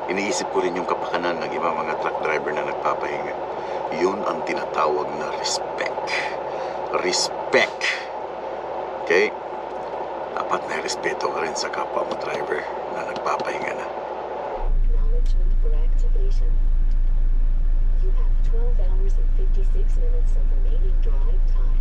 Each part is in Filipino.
Iniisip ko rin yung kapakanan ng ibang mga truck driver na nagpapahinga. Yun ang tinatawag na respect. Respect. Okay? Dapat may respeto ka rin sa kapwa mo driver na nagpapahinga na. Acknowledgement for activation. You have 12 hours and 56 minutes of remaining drive time.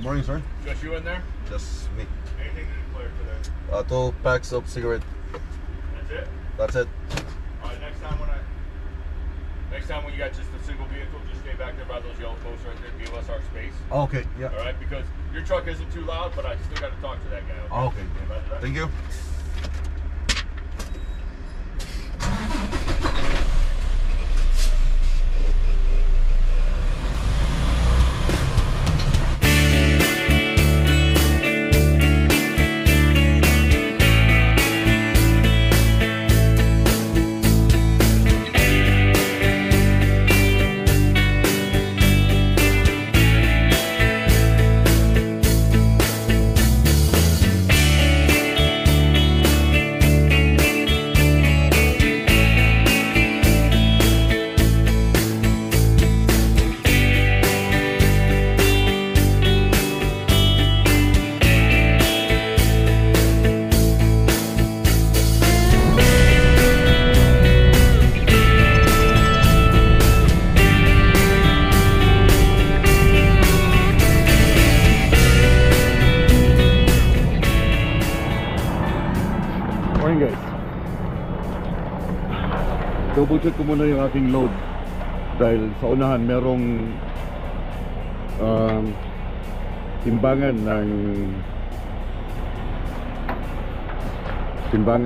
Good morning, sir. Just you in there? Just me. Anything to declare today? 2 packs of cigarette. That's it? That's it. Alright, next time when you got just a single vehicle, just stay back there by those yellow posts right there. Give us our space. Okay, yeah. Alright, because your truck isn't too loud, but I still got to talk to that guy. Okay. Thank you. Morning, guys. Double check ko muna yung aking load dahil sa unahan merong timbangan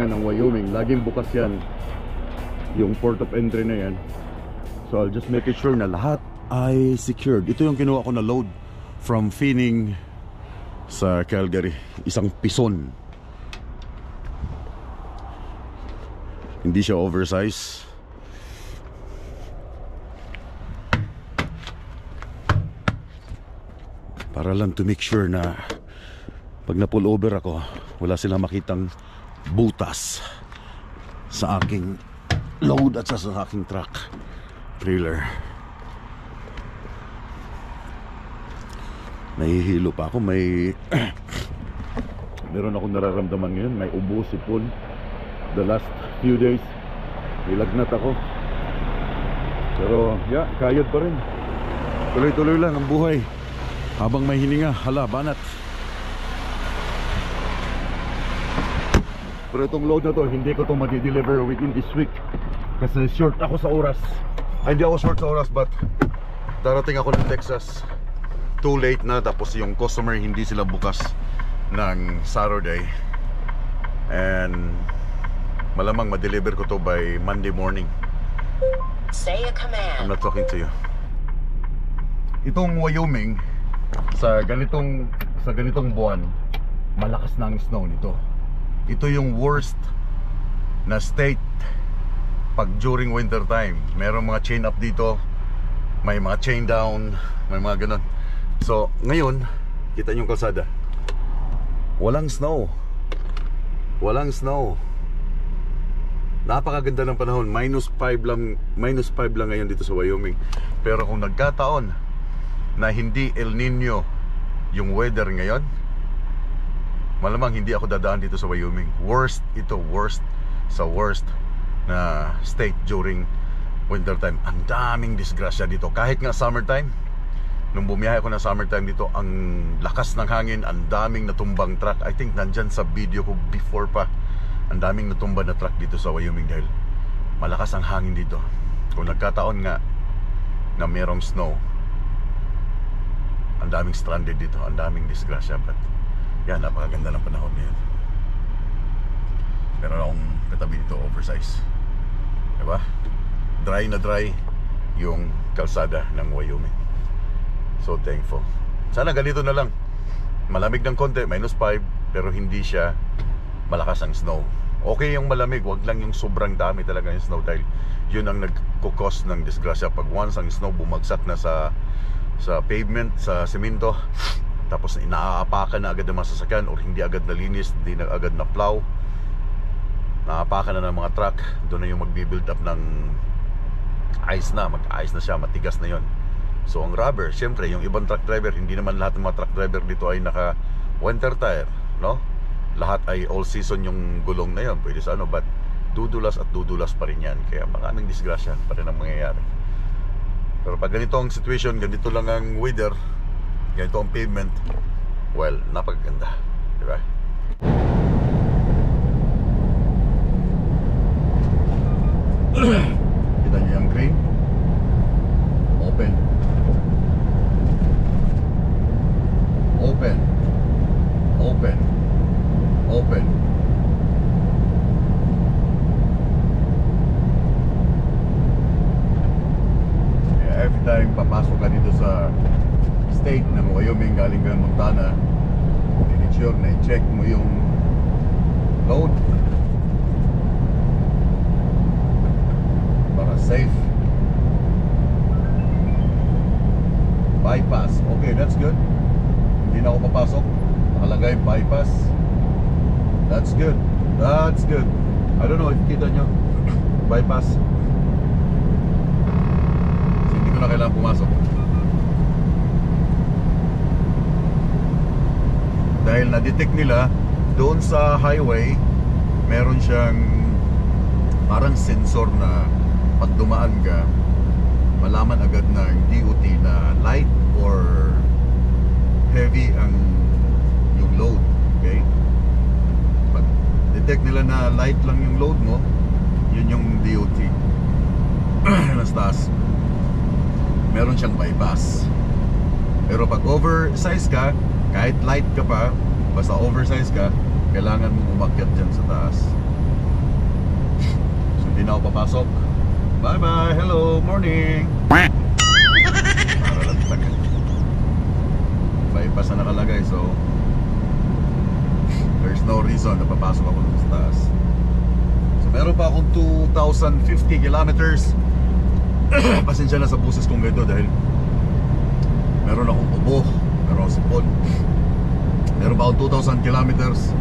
ng Wyoming. Laging bukas yan, yung port of entry na yan. So I'll just make it sure na lahat ay secured. Ito yung kinuha ko na load from Finning sa Calgary. Isang pison. Hindi siya oversize. Para lang to make sure na pag na-pull over ako, wala silang makitang butas sa aking load at sa aking truck trailer. Nahihilo pa ako. Meron akong nararamdaman ngayon. May ubo, sipon. The last few days may lagnat ako, pero yeah, kayod pa rin. Tuloy-tuloy lang ang buhay habang may hininga. Hala, banat. Pero itong load na to, hindi ko to madi-deliver within this week kasi short ako sa oras. Ay, hindi ako short sa oras, but darating ako ng Texas too late na, tapos yung customer hindi sila bukas ng Saturday, and malamang ma-deliver ko to by Monday morning. Say a command. I'm not talking to you. Itong Wyoming, sa ganitong buwan, malakas na ang snow nito. Ito yung worst na state pag during winter time. Merong mga chain up dito, may mga chain down, may mga ganun. So ngayon Kita niyo yung kalsada. Walang snow. Walang snow. Napakaganda ng panahon. -5 lang ngayon dito sa Wyoming. Pero kung nagkataon na hindi El Nino yung weather ngayon, malamang hindi ako dadaan dito sa Wyoming. Worst sa worst na state during winter time. Ang daming disgrasya dito. Kahit nga summertime, nung bumiyahe ako ng summertime dito, ang lakas ng hangin, ang daming natumbang truck. I think nandyan sa video ko before pa, ang daming natumba na truck dito sa Wyoming dahil malakas ang hangin dito. Kung nagkataon nga na merong snow, ang daming stranded dito, ang daming disgrasya. But yan, napakaganda ng panahon ngayon. Meron akong katabi dito, oversize, diba? Dry na dry yung kalsada ng Wyoming. So thankful. Sana ganito na lang. Malamig ng konti, -5, pero hindi siya malakas ang snow. Okay yung malamig, wag lang yung sobrang dami talaga yung snow dahil yun ang nagkukos ng disgrasya. Pag once ang snow bumagsak na sa pavement, sa semento, tapos inaapakan na agad ng mga sasakyan or hindi agad nalinis, hindi na agad na plow, naapakan na ng mga truck, doon na yung magbi-build up ng ice na, mag-ice na siya, matigas na yon. So ang rubber, syempre yung ibang truck driver, hindi naman lahat ng mga truck driver dito ay naka winter tire, no? Lahat ay all season yung gulong na yon, pwede sa ano, but dudulas at dudulas pa rin yan. Kaya maraming disgrasya pa rin ang mangyayari. Pero pag ganito ang situation, ganito lang ang weather, ganito ang pavement, well, napakaganda, di ba? Kita niyo yung crane? Open. Open. Open. Open. Yeah, every time papasok ka dito sa state ng Wyoming, galing ka ng Montana, i-sure na i-check mo yung load para safe. Bypass. Okay, that's good. Hindi na ako papasok. Nakalagay bypass. That's good. That's good. I don't know if kita nyo. Bypass. So, hindi ko na kailangan pumasok. Dahil na-detect nila doon sa highway, meron siyang parang sensor na pag dumaan ka, malaman agad ng DOT na light or heavy ang yung load. Okay? Pag detect nila na light lang yung load mo, yun yung DOT. Nas taas, meron siyang bypass. Pero pag oversize ka, kahit light ka pa, basta oversize ka, kailangan mong umakyat dyan sa taas. So hindi na ako papasok. Bye bye, hello, morning. Para lang tagal. Bypass na nakalagay, so there's no reason na papasok ako sa taas. So meron pa akong 2,050 kilometers. Pasensya na sa buses kong ganito dahil meron akong ubo, meron akong sipon. Meron pa akong 2,000 kilometers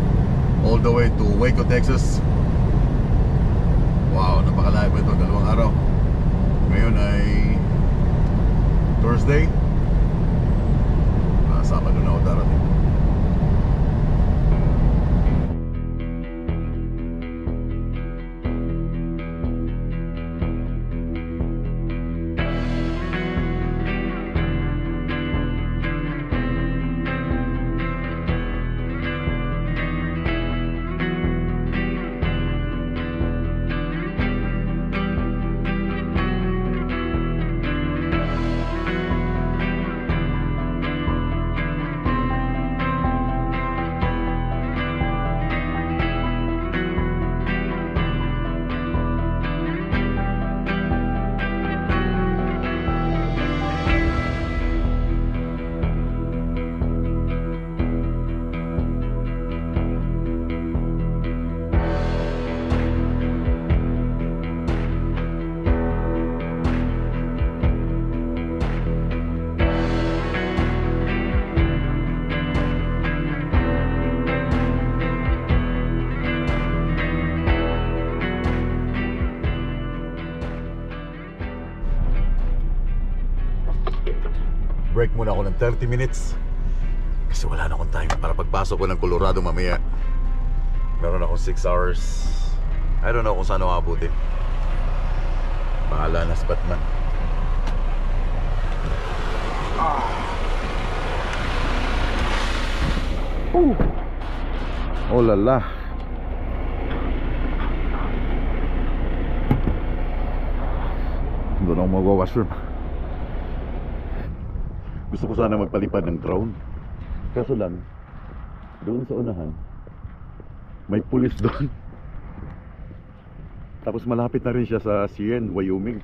all the way to Waco, Texas. Wow, napakalayo pa ito, 2 araw. Ngayon ay Thursday. Sabado na ako darating. ako ng 30 minutes. Kasi wala na akong time para pagpasok ko ng Colorado mamaya. Meron akong 6 hours. I don't know kung saan ako abutin. Bahala na si Batman. Oh lala. Doon ako mag-washroom. Gusto ko sana magpalipad ng drone. Kaso lang, doon sa unahan, may pulis doon. Tapos malapit na rin siya sa Cheyenne, Wyoming.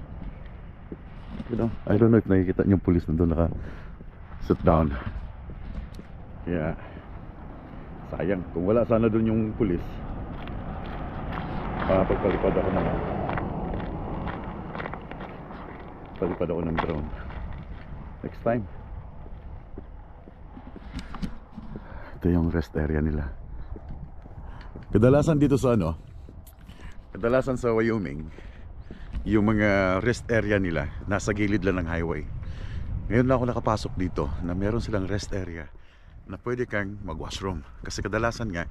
You know, I don't know if nakikita niyo yung pulis na doon naka-sit down. Yeah. Sayang, kung wala sana doon yung pulis, pagpalipad ako naman. Palipad ako ng drone. Next time. Ito yung rest area nila. Kadalasan dito sa kadalasan sa Wyoming, yung mga rest area nila nasa gilid lang ng highway. Ngayon lang ako nakapasok dito na meron silang rest area na pwede kang mag-washroom. Kasi kadalasan nga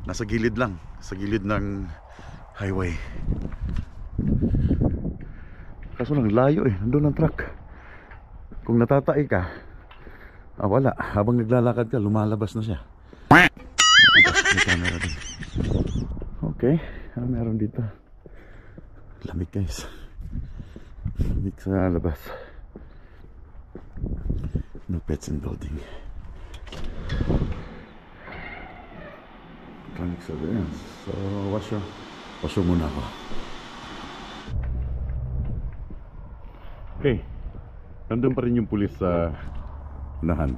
nasa gilid lang, sa gilid ng highway. Kaso lang layo nandun ang truck. Kung natatay ka, wala, habang naglalakad ka lumalabas na siya. May camera din. Okay, meron dito. Lamig guys. Lamig sa labas. No pets in building. Electronic surveillance. So, wash muna ako. Okay. Nandun pa rin yung pulis sa unahan.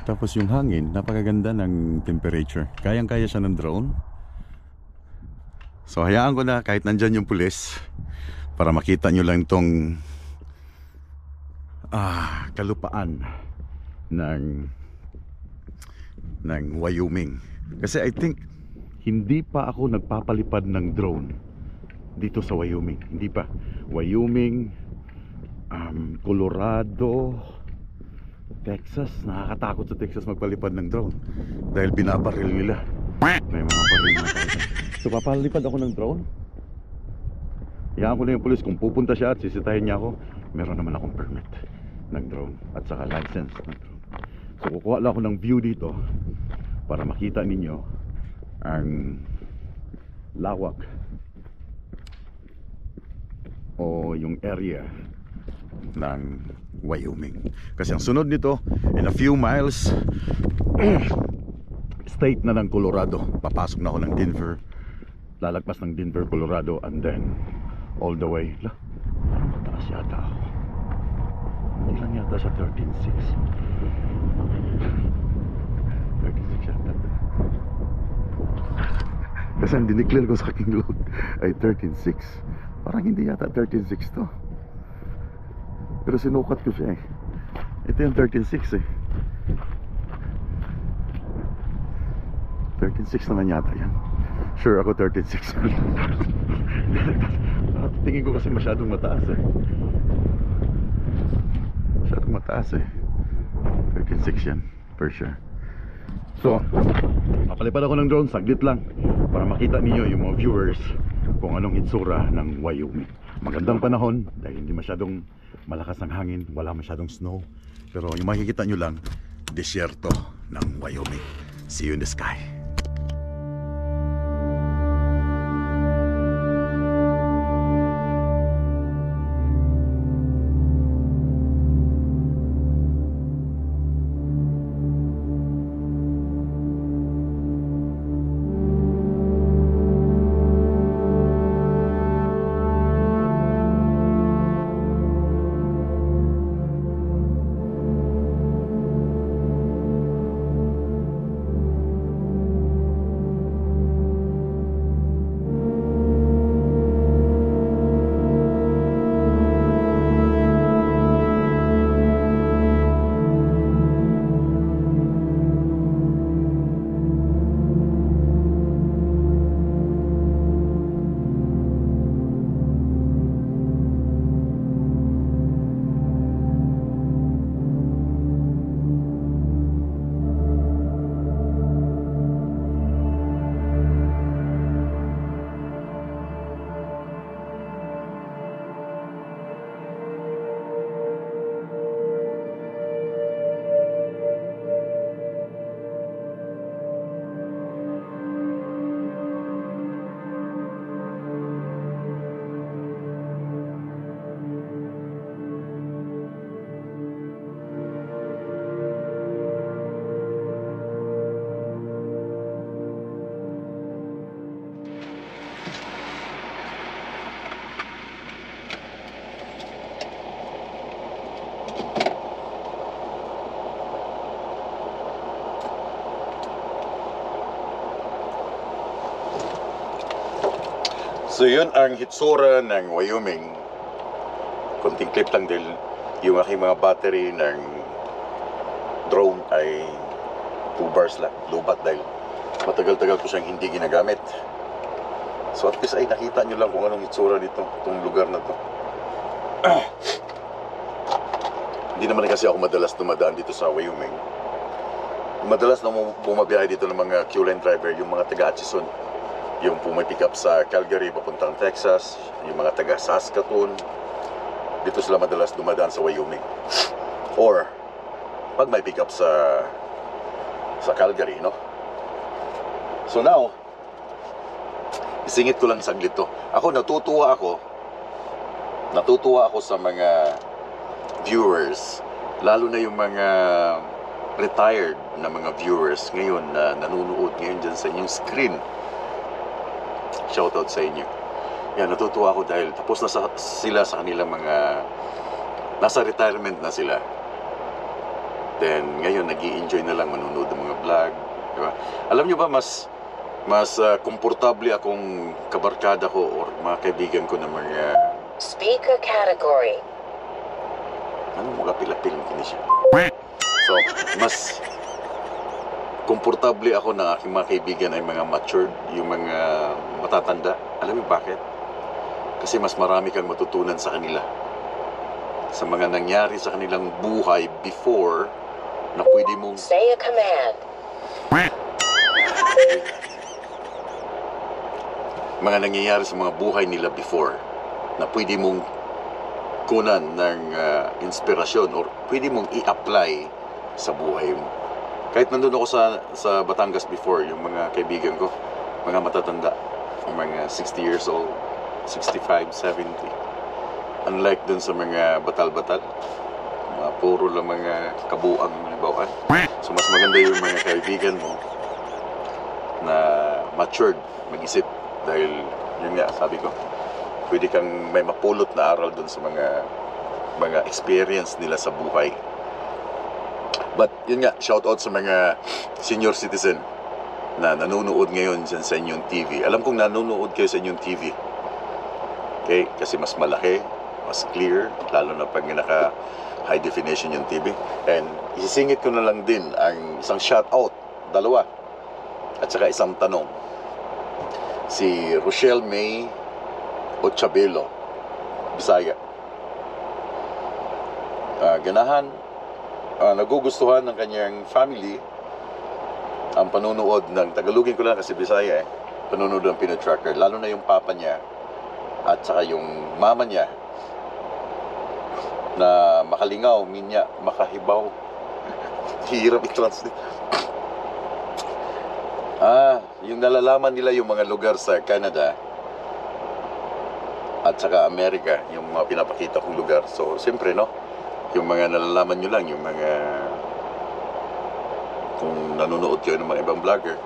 Tapos yung hangin, napakaganda ng temperature. Kayang-kaya siya ng drone. So hayaan ko na kahit nandyan yung pulis para makita nyo lang itong kalupaan ng Wyoming. Kasi I think hindi pa ako nagpapalipad ng drone dito sa Wyoming. Hindi pa. Wyoming, Colorado, Texas. Nakakatakot sa Texas magpalipad ng drone dahil binabaril nila. May mga baril na tayo. So papalipad ako ng drone. Hayaan ko na yung pulis kung pupunta siya at sisitahin niya ako. Meron naman akong permit ng drone at saka license ng drone. So kukuha lang ako ng view dito para makita ninyo ang lawak o yung area ng Wyoming. Kasi ang sunod nito, in a few miles, state na ng Colorado. Papasok na ako ng Denver, lalagpas ng Denver, Colorado, and then all the way. Parang mataas yata ako. Hindi lang yata siya 13.6. 13.6 yata. Kasi ang dineclare ko sa aking load ay 13.6. Parang hindi yata 13.6 to. Pero sinukat ko siya Ito yung 13.6 13.6 naman yata yan. Sure ako 13.6. Tingin ko kasi masyadong mataas Masyadong mataas 13.6 yan for sure. So papalipad ako ng drone, saglit lang para makita ninyo yung mga viewers kung anong itsura ng Wyoming. Magandang panahon dahil hindi masyadong malakas ang hangin, wala masyadong snow. Pero yung makikita nyo lang, desierto ng Wyoming. See you in the sky. So yun ang hitsura ng Wyoming. Konting clip lang dahil yung aking mga battery ng drone ay 2 bars lang, lubat dahil matagal-tagal ko siyang hindi ginagamit. So at least ay nakita nyo lang kung anong hitsura nito, itong lugar na to. Hindi naman kasi ako madalas dumadaan dito sa Wyoming. Madalas na bumabiyahe dito ng mga Q-line driver, yung mga taga-Atchison, yung pumipick up sa Calgary papuntang Texas, yung mga taga Saskatoon, dito sila madalas dumadaan sa Wyoming. Or pag may pick up sa Calgary, no? So now, isingit ko lang saglit to. Natutuwa ako sa mga viewers, lalo na yung mga retired na mga viewers ngayon na nanonood ngayon dyan sa inyong screen. Shoutout sa inyo. Yan, natutuwa ako dahil tapos na sila sa kanilang mga, nasa retirement na sila. Then ngayon nag-i-enjoy na lang manonood ng mga vlog, diba? Alam nyo ba, mas komportable akong kabarkada ko or mga kaibigan ko na mga Speaker category. ano mga pilapil kini siya. So, mas komportable ako na aking mga kaibigan ay mga matured, yung mga matatanda. Alam mo bakit? Kasi mas marami kang matutunan sa kanila. Sa mga nangyari sa kanilang buhay before na pwede mong Say a command. mga nangyayari sa mga buhay nila before na pwede mong kunan ng inspirasyon or pwede mong i-apply sa buhay mo. Kahit nandun ako sa Batangas before, yung mga kaibigan ko, mga matatanda, mga 60 years old, 65, 70. Unlike dun sa mga batal-batal, mga puro lang mga kabuang mga bawaan. So mas maganda yung mga kaibigan mo na matured, mag-isip. Dahil yun nga, sabi ko, pwede kang may mapulot na aral dun sa mga experience nila sa buhay. But yun nga, shout out sa mga senior citizen na nanonood ngayon dyan sa inyong TV. Alam kong nanonood kayo sa inyong TV. Okay? Kasi mas malaki, mas clear, lalo na pag naka high definition yung TV. And isisingit ko na lang din ang isang shout out, dalawa, at saka isang tanong. Si Rochelle May Ochabelo, Bisaya. Ganahan, nagugustuhan ng kanyang family ang panunood ng, Tagalogin ko lang kasi Bisaya panunood ng Pinoy Tracker, lalo na yung papa niya at saka yung mama niya na makalingaw, minya, makahibaw. Hirap i-translate. Yung nalalaman nila yung mga lugar sa Canada at saka Amerika, yung mga pinapakita kong lugar. So, siyempre, no? Yung mga nalalaman nyo lang, yung mga kung nanonood kayo ng mga ibang vlogger,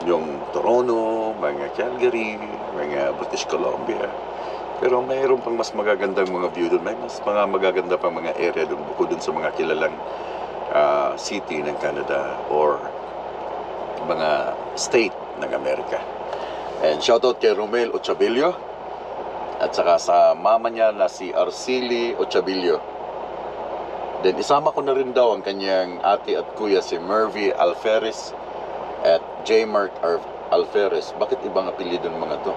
yung Toronto, mga Calgary, mga British Columbia. Pero mayroon pang mas magagandang mga view doon. May mas mga magaganda pang mga area doon bukod doon sa mga kilalang city ng Canada or mga state ng Amerika. And shoutout kay Romel Ochabello at saka sa mama niya na si Arceli Ochabello. Then isama ko na rin daw ang kanyang ate at kuya si Mervy Alferez at J. Mark Alferez. Bakit ibang apelyido ng mga to?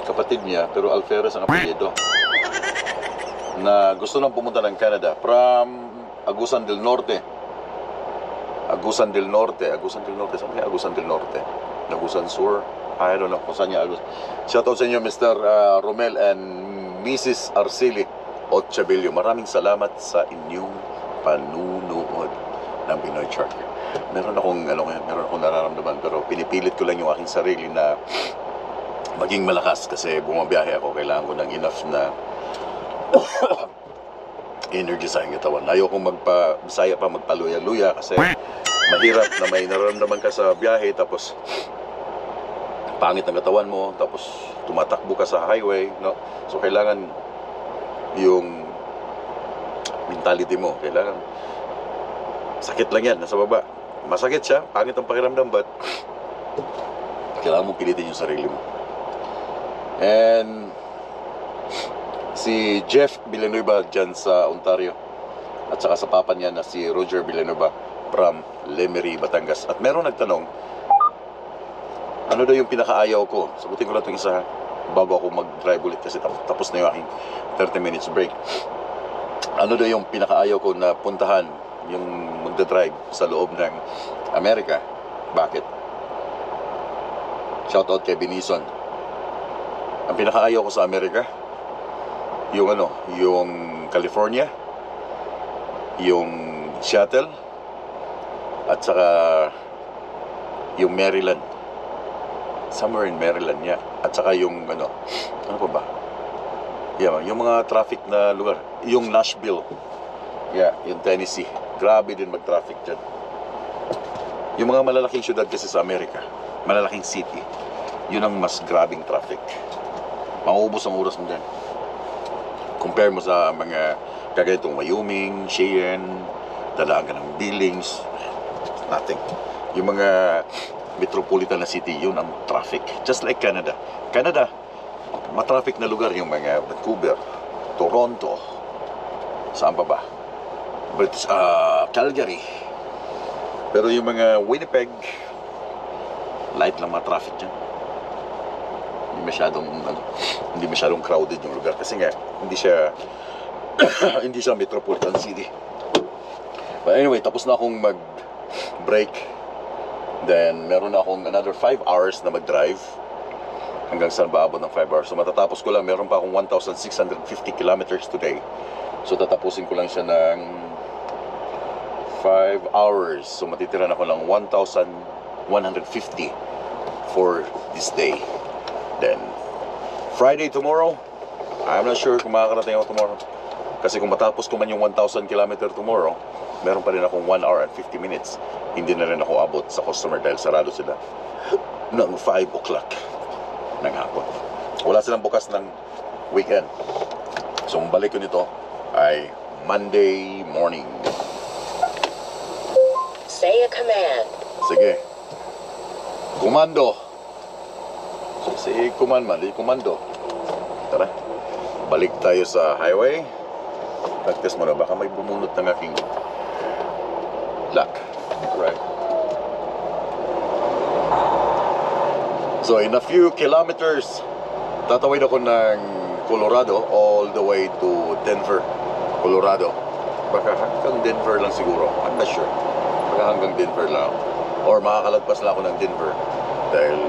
Kapatid niya, pero Alferez ang apelyido. Na gusto nang pumunta ng Canada from Agusan del Norte. Agusan del Norte. Saan kaya Agusan del Norte? Agusan Sur? I don't know kung saan niya Agusan. Shoutout sa inyo, Mr. Romel and Mrs. Arceli Ochabello. Maraming salamat sa inyong panunood ng Pinoy Tracker. Meron akong nararamdaman, pero pinipilit ko lang yung aking sarili na maging malakas kasi bumabiyahe ako. Kailangan ko ng enough na energy sa aking katawan. Ayoko magpa-Bisaya pa, magpaluya-luya kasi mahirap na may nararamdaman ka sa biyahe tapos pangit ang katawan mo, tapos tumatakbo ka sa highway, no? So kailangan yung mentality mo, kailangan sakit lang yan, nasa baba. Masakit siya, pangit ang pakiramdam, but kailangan mo pilitin yung sarili mo. And si Jeff Villanueva dyan sa Ontario. At saka sa papa niya na si Roger Villanueva from Lemery, Batangas. At meron nagtanong, ano daw yung pinakaayaw ko? Sagutin ko lang itong isa bago ako mag-drive ulit kasi tapos na yung aking 30 minutes break. Ano daw yung pinakaayaw ko na puntahan yung magdadrive sa loob ng Amerika? Bakit? Shoutout kay Binison. Ang pinakaayaw ko sa Amerika, yung yung California, yung Seattle, at saka yung Maryland. Somewhere in Maryland, yeah. At saka yung ano pa ba? Yeah, yung mga traffic na lugar. Yung Nashville. Yeah, yung Tennessee. Grabe din mag-traffic dyan. Yung mga malalaking syudad kasi sa Amerika, malalaking city, yun ang mas grabing traffic. Mauubos ang oras mo dyan. Compare mo sa mga kagayatong Wyoming, Cheyenne, dalaan ka ng Billings, nothing. Yung mga metropolitan na city, yun ang traffic. Just like Canada. Canada, matraffic na lugar yung mga Vancouver, Toronto, saan pa ba? Calgary. Pero yung mga Winnipeg, light lang mga traffic dyan. Hindi masyadong crowded yung lugar kasi nga hindi siya hindi siya metropolitan city. But anyway, tapos na akong mag-break. Then meron na akong another 5 hours na mag-drive. Hanggang saan ba abot ng 5 hours? So matatapos ko lang, meron pa akong 1,650 kilometers today. So tatapusin ko lang siya ng 5 hours. So matitira na ko lang 1,150 for this day. Then Friday tomorrow, I'm not sure kung makakarating ako tomorrow. Kasi kung matapos ko man yung 1,000 kilometer tomorrow, meron pa rin akong 1 hour and 50 minutes. Hindi na rin ako abot sa customer dahil sarado sila ng 5 o'clock ng hapon. Wala silang bukas ng weekend. So, ang balik ko nito ay Monday morning. Say a command. Sige. Komando. Si komando. Tara. Balik tayo sa highway. Practice mo na. Baka may bumunot ng aking luck. Right. So, in a few kilometers, tatawid ako ng Colorado all the way to Denver, Colorado. Baka hanggang Denver lang siguro. I'm not sure. Baka hanggang Denver lang. Or makakalagpas lang ako ng Denver dahil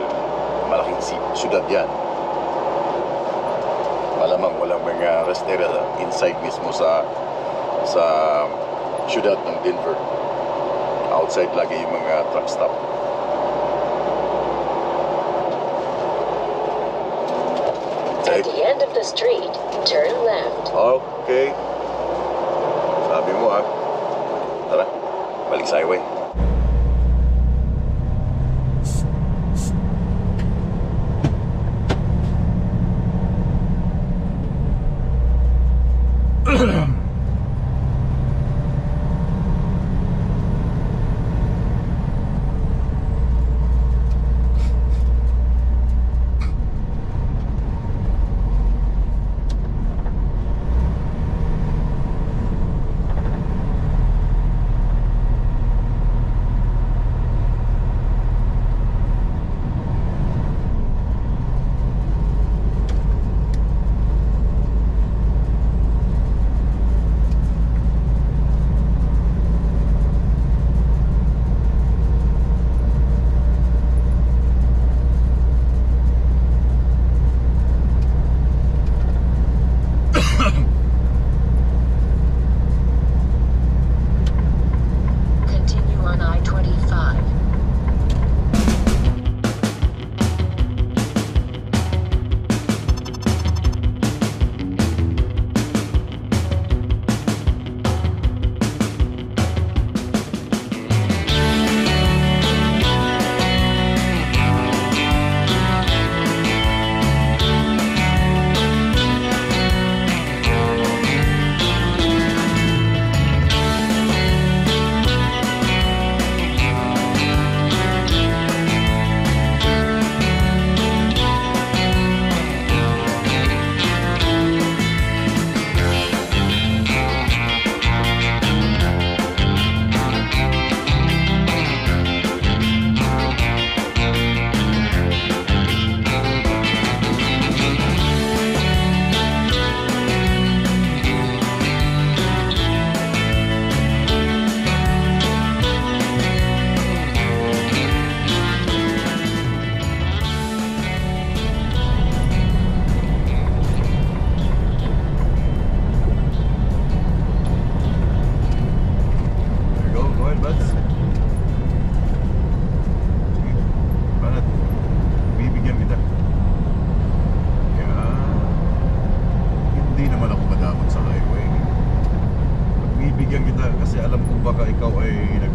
malaking syudad yan. Malamang walang mga rest area inside mismo sa syudad ng Denver. Outside lagi yung mga truck stop. At the end of the street, turn left. Okay. Sabi mo ah. Tara, balik sa highway.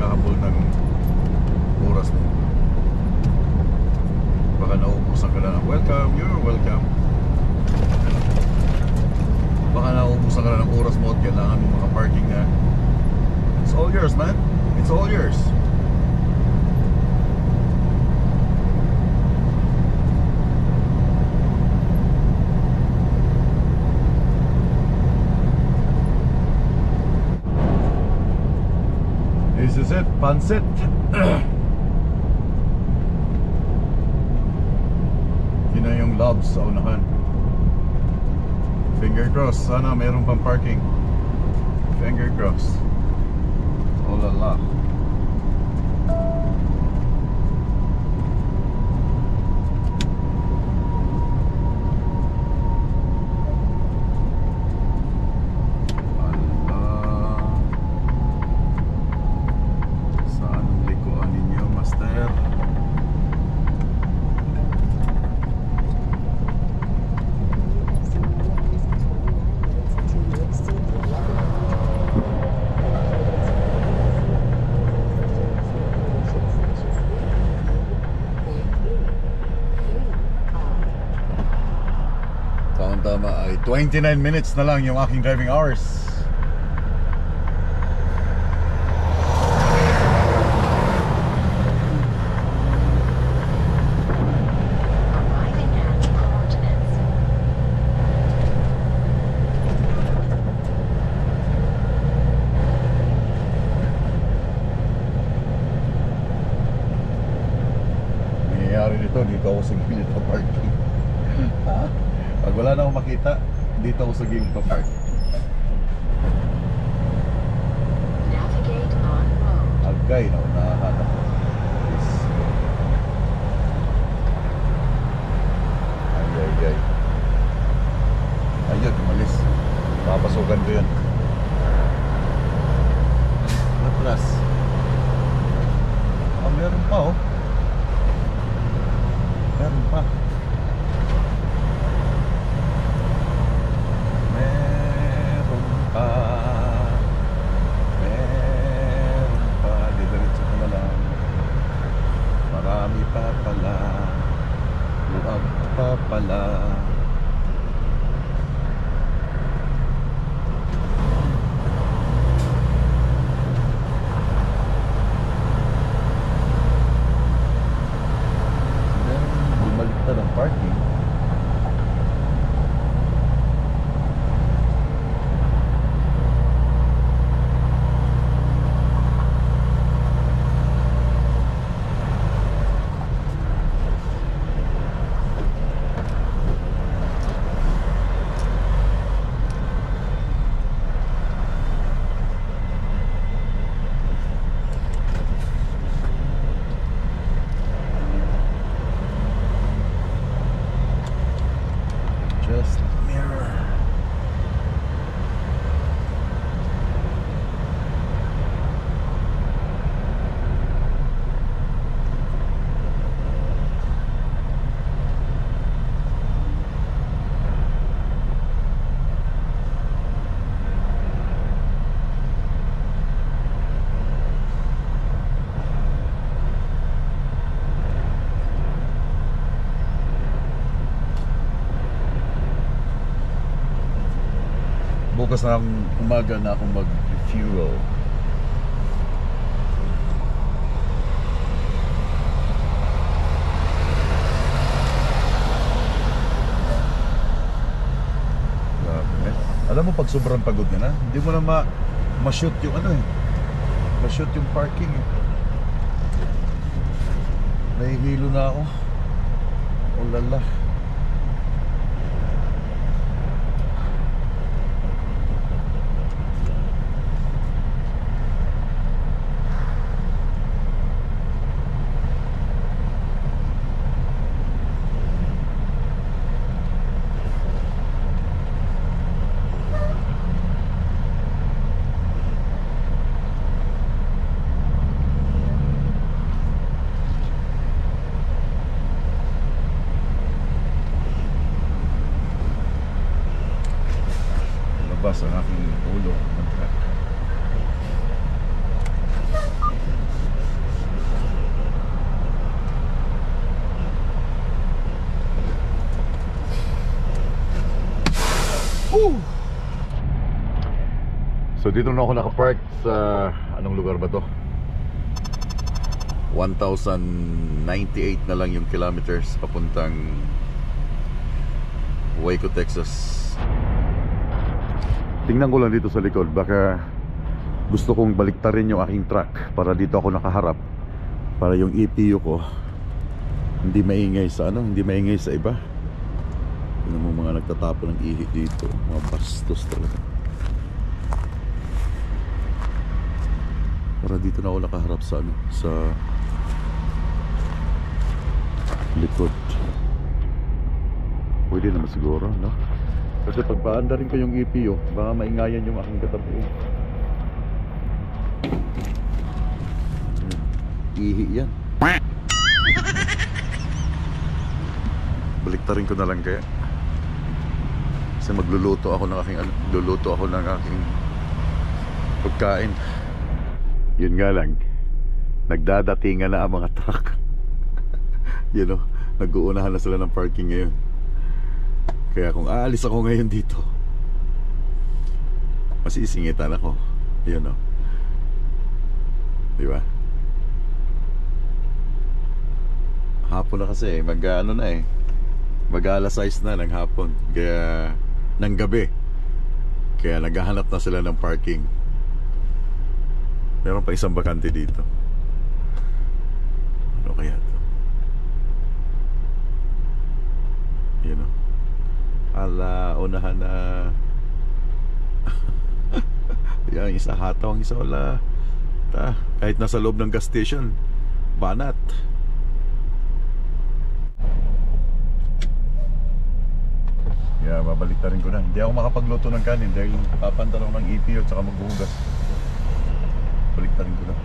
nakahabol ng oras mo. Baka nauubusan ka na ng welcome, you're welcome. Baka nauubusan ka na ng oras mo at kailangan mo makaparking na. It's all yours, man. It's all yours. This is it, Pansit. Yun na yung lobs sa unahan. Finger cross, sana mayroon pang parking. Finger cross. Oh la la. Tama ay 29 minutes na lang yung aking driving hours. Arriving at coordinates. Nangyayari nito, dito ako sa gilid pa parking. Pag wala na akong makita, dito ako sa gilid pa park. Navigate on road. Agay na unahan ako. Yes. Ay. Ayun, umalis. Papasukan ko yun. Ano plus? Ah, meron pa oh. Meron pa. Didiretso ko na lang. Marami pa pala. Luwag pa pala. Bumalik na ng parking. Just mirror. Bukas na umaga na akong mag-fuel. Grabe. Alam mo pag sobrang pagod ka na, hindi mo na ma-shoot yung ano eh. Ma-shoot yung parking eh. Nahihilo na ako. Oh lala. dito na ako nakapark sa anong lugar ba to? 1,098 na lang yung kilometers papuntang Waco, Texas. Tingnan ko lang dito sa likod, baka gusto kong baliktarin yung aking truck para dito ako nakaharap, para yung EPU ko hindi maingay sa hindi maingay sa iba. Tingnan mo mga nagtatapo ng ihi dito, mga bastos talaga. Para dito na ako nakaharap sa sa likod. Pwede naman siguro, no? Kasi pag paanda rin ko yung EPU, baka maingayan yung aking katabi. Ihi yan. Baliktarin ko na lang kaya. Kasi magluluto ako ng aking pagkain. Yun nga lang, nagdadatingan na ang mga truck. You know, nag-uunahan na sila ng parking ngayon. Kaya kung aalis ako ngayon dito, masisingitan ako. You know, di ba? Hapon na kasi, mag-alas 6 na ng hapon, kaya ng gabi. Kaya naghahanap na sila ng parking. Meron pa isang bakante dito. Ano kaya to? You know, ala, unahan na. Yan, isa hataw, ang isa wala. Kahit nasa loob ng gas station, banat. Yeah, babaliktarin ko na. Hindi ako makapagluto ng kanin dahil papanda ako ng EPU at saka magbuhugas. Baliktarin ko na.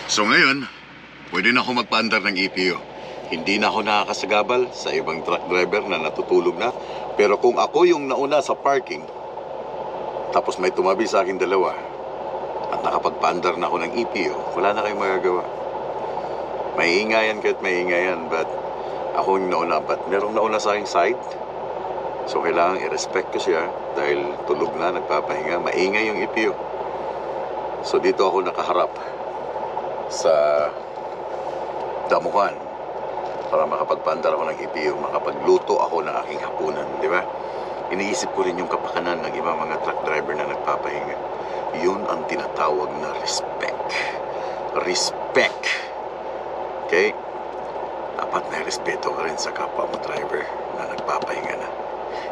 So ngayon, pwede na ako magpaandar ng EPU. Hindi na ako nakakasagabal sa ibang truck driver na natutulog na. Pero kung ako yung nauna sa parking, tapos may tumabi sa akin dalawa, at nakapagpaandar na ako ng EPU, wala na kayong magagawa. Maiingayan kahit maiingayan, but ako yung nauna. But merong nauna sa aking side, so kailangan i-respect ko siya dahil tulog na, nagpapahinga, maingay yung EPU. So dito ako nakaharap sa damuhan para makapagpaandar ako ng EPU, makapagluto ako ng aking hapunan, di ba? Iniisip ko rin yung kapakanan ng ibang mga truck driver na nagpapahinga. Yun ang tinatawag na respect. Respect. Okay? Dapat may respeto ka rin sa kapwa mo driver na nagpapahinga na.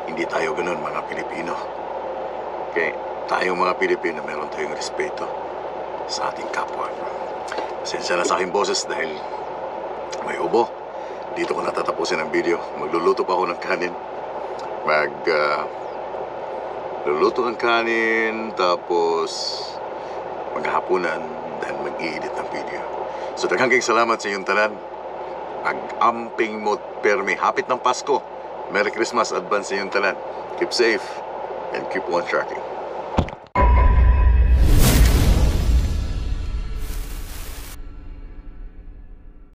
Hindi tayo ganun, mga Pilipino. Okay? Tayong mga Pilipino, meron tayong respeto sa ating kapwa. Pasensya na sa aking boses dahil may ubo. Dito ko natatapusin ang video. Magluluto pa ako ng kanin. Luluto ng kanin, tapos maghahapunan, dahil mag-i-edit ng video. So daghang salamat sa inyong tanan. Pag-amping mo permi. Hapit ng Pasko. Merry Christmas, advance sa inyong tanan. Keep safe and keep on tracking.